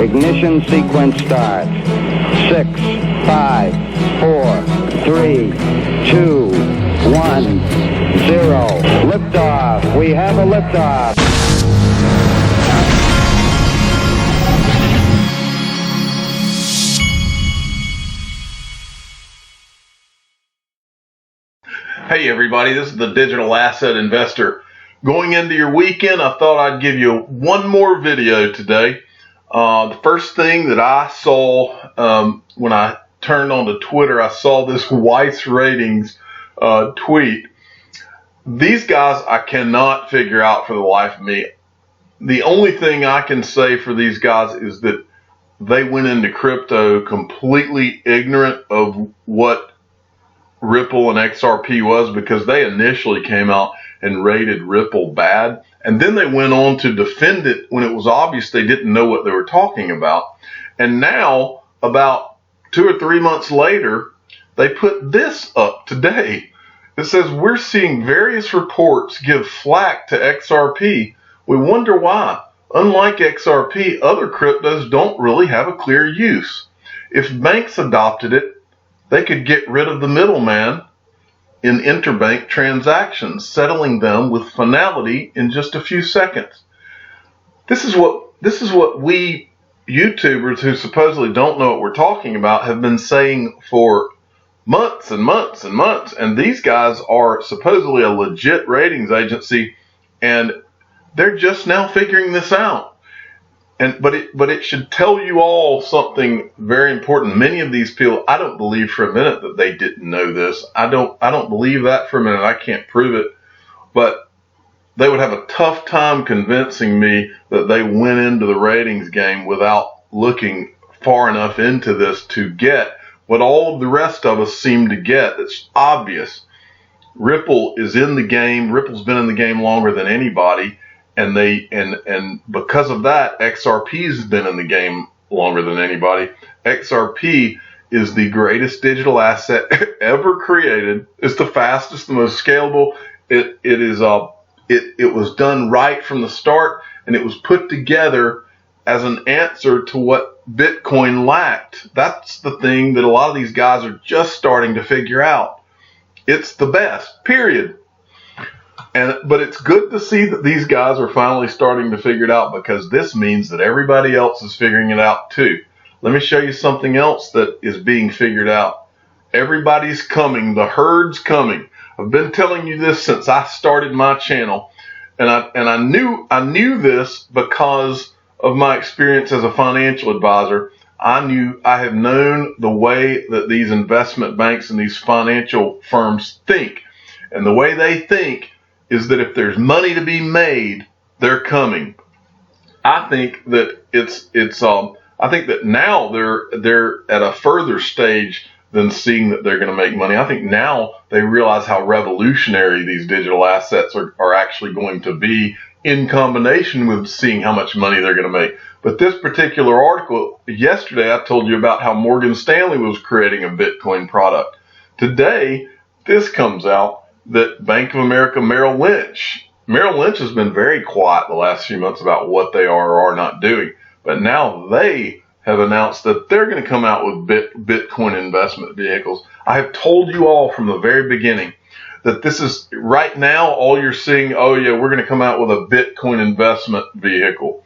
Ignition sequence starts. 6, 5, 4, 3, 2, 1, 0. Liftoff. We have a liftoff. Hey everybody, this is the Digital Asset Investor. Going into your weekend, I thought I'd give you one more video today. The first thing that I saw when I turned on to Twitter, I saw this Weiss Ratings tweet. These guys I cannot figure out for the life of me. The only thing I can say for these guys is that they went into crypto completely ignorant of what Ripple and XRP was, because they initially came out and rated Ripple bad, and then they went on to defend it when it was obvious they didn't know what they were talking about. And now, about 2 or 3 months later, they put this up today. It says, "We're seeing various reports give flack to XRP. We wonder why. Unlike XRP, other cryptos don't really have a clear use. If banks adopted it, they could get rid of the middleman in interbank transactions, settling them with finality in just a few seconds." This is what we YouTubers who supposedly don't know what we're talking about have been saying for months and months and months. And these guys are supposedly a legit ratings agency, and they're just now figuring this out. But it should tell you all something very important. Many of these people, I don't believe for a minute that they didn't know this. I don't believe that for a minute. I can't prove it. But they would have a tough time convincing me that they went into the ratings game without looking far enough into this to get what all of the rest of us seem to get. It's obvious. Ripple is in the game. Ripple's been in the game longer than anybody. And because of that, XRP's been in the game longer than anybody. XRP is the greatest digital asset ever created. It's the fastest, the most scalable. It was done right from the start, and it was put together as an answer to what Bitcoin lacked. That's the thing that a lot of these guys are just starting to figure out. It's the best, period. But it's good to see that these guys are finally starting to figure it out, because this means that everybody else is figuring it out too. Let me show you something else that is being figured out. Everybody's coming. The herd's coming. I've been telling you this since I started my channel, and I knew this because of my experience as a financial advisor. I have known the way that these investment banks and these financial firms think, and the way they think is that if there's money to be made, they're coming. I think that I think that now they're at a further stage than seeing that they're going to make money. I think now they realize how revolutionary these digital assets are actually going to be, in combination with seeing how much money they're going to make. But this particular article, yesterday I told you about how Morgan Stanley was creating a Bitcoin product. Today, this comes out that Bank of America Merrill Lynch has been very quiet the last few months about what they are or are not doing. But now they have announced that they're going to come out with Bitcoin investment vehicles. I have told you all from the very beginning that this is, right now, all you're seeing, oh yeah, we're going to come out with a Bitcoin investment vehicle.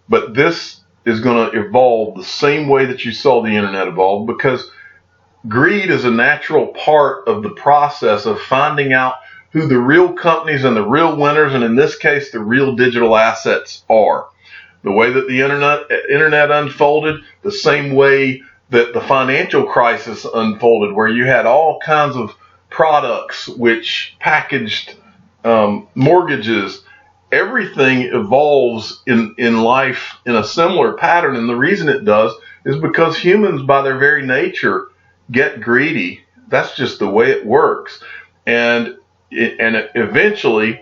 But this is going to evolve the same way that you saw the internet evolve, because greed is a natural part of the process of finding out who the real companies and the real winners, and in this case, the real digital assets are. The way that the internet unfolded, the same way that the financial crisis unfolded, where you had all kinds of products which packaged mortgages. Everything evolves in life in a similar pattern, and the reason it does is because humans, by their very nature, get greedy. That's just the way it works, and eventually,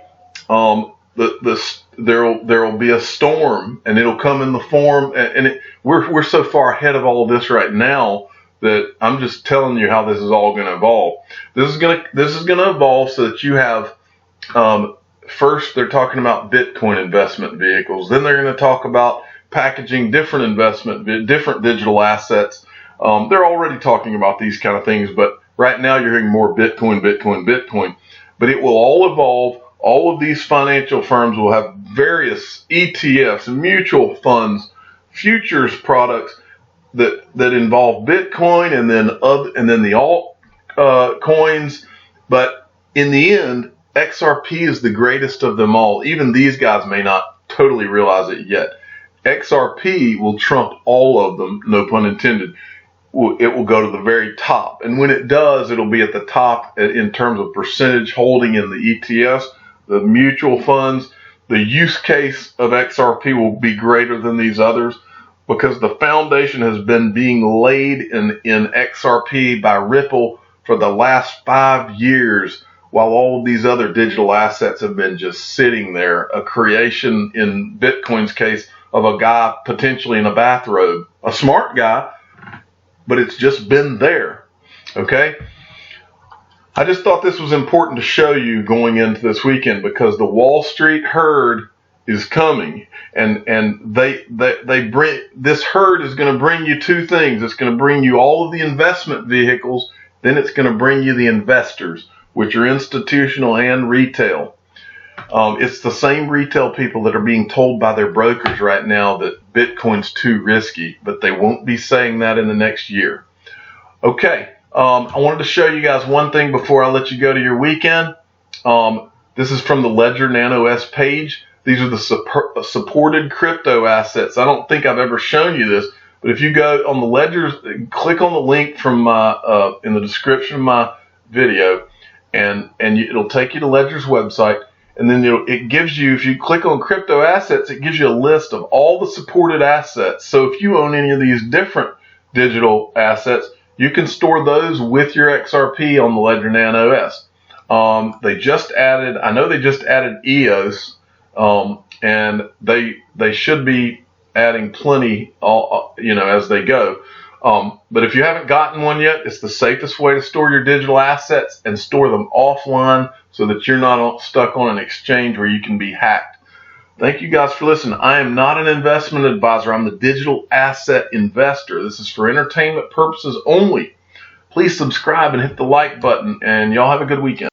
there will be a storm, and it'll come in the form. And we're so far ahead of all this right now that I'm just telling you how this is all going to evolve. This is going to evolve so that you have. First, they're talking about Bitcoin investment vehicles. Then they're going to talk about packaging different different digital assets. They're already talking about these kind of things, but right now you're hearing more Bitcoin, Bitcoin, Bitcoin. But it will all evolve. All of these financial firms will have various ETFs, mutual funds, futures products that involve Bitcoin and then the alt coins. But in the end, XRP is the greatest of them all. Even these guys may not totally realize it yet. XRP will trump all of them, no pun intended. It will go to the very top. And when it does, it'll be at the top in terms of percentage holding in the ETFs, the mutual funds. The use case of XRP will be greater than these others because the foundation has been being laid in XRP by Ripple for the last 5 years, while all of these other digital assets have been just sitting there, a creation in Bitcoin's case of a guy potentially in a bathrobe, a smart guy, but it's just been there. Okay? I just thought this was important to show you going into this weekend because the Wall Street herd is coming, and they bring this herd is going to bring you two things. It's going to bring you all of the investment vehicles, then it's going to bring you the investors, which are institutional and retail. It's the same retail people that are being told by their brokers right now that Bitcoin's too risky, but they won't be saying that in the next year. Okay, I wanted to show you guys one thing before I let you go to your weekend. This is from the Ledger Nano S page. These are the supported crypto assets. I don't think I've ever shown you this, but if you go on the Ledger's, click on the link from my in the description of my video, and it'll take you to Ledger's website. And then it gives you, if you click on crypto assets, it gives you a list of all the supported assets. So if you own any of these different digital assets, you can store those with your XRP on the Ledger Nano S. They just added, I know they just added EOS, and they should be adding plenty, as they go. But if you haven't gotten one yet, it's the safest way to store your digital assets and store them offline so that you're not stuck on an exchange where you can be hacked. Thank you guys for listening. I am not an investment advisor. I'm the digital asset investor. This is for entertainment purposes only. Please subscribe and hit the like button, and y'all have a good weekend.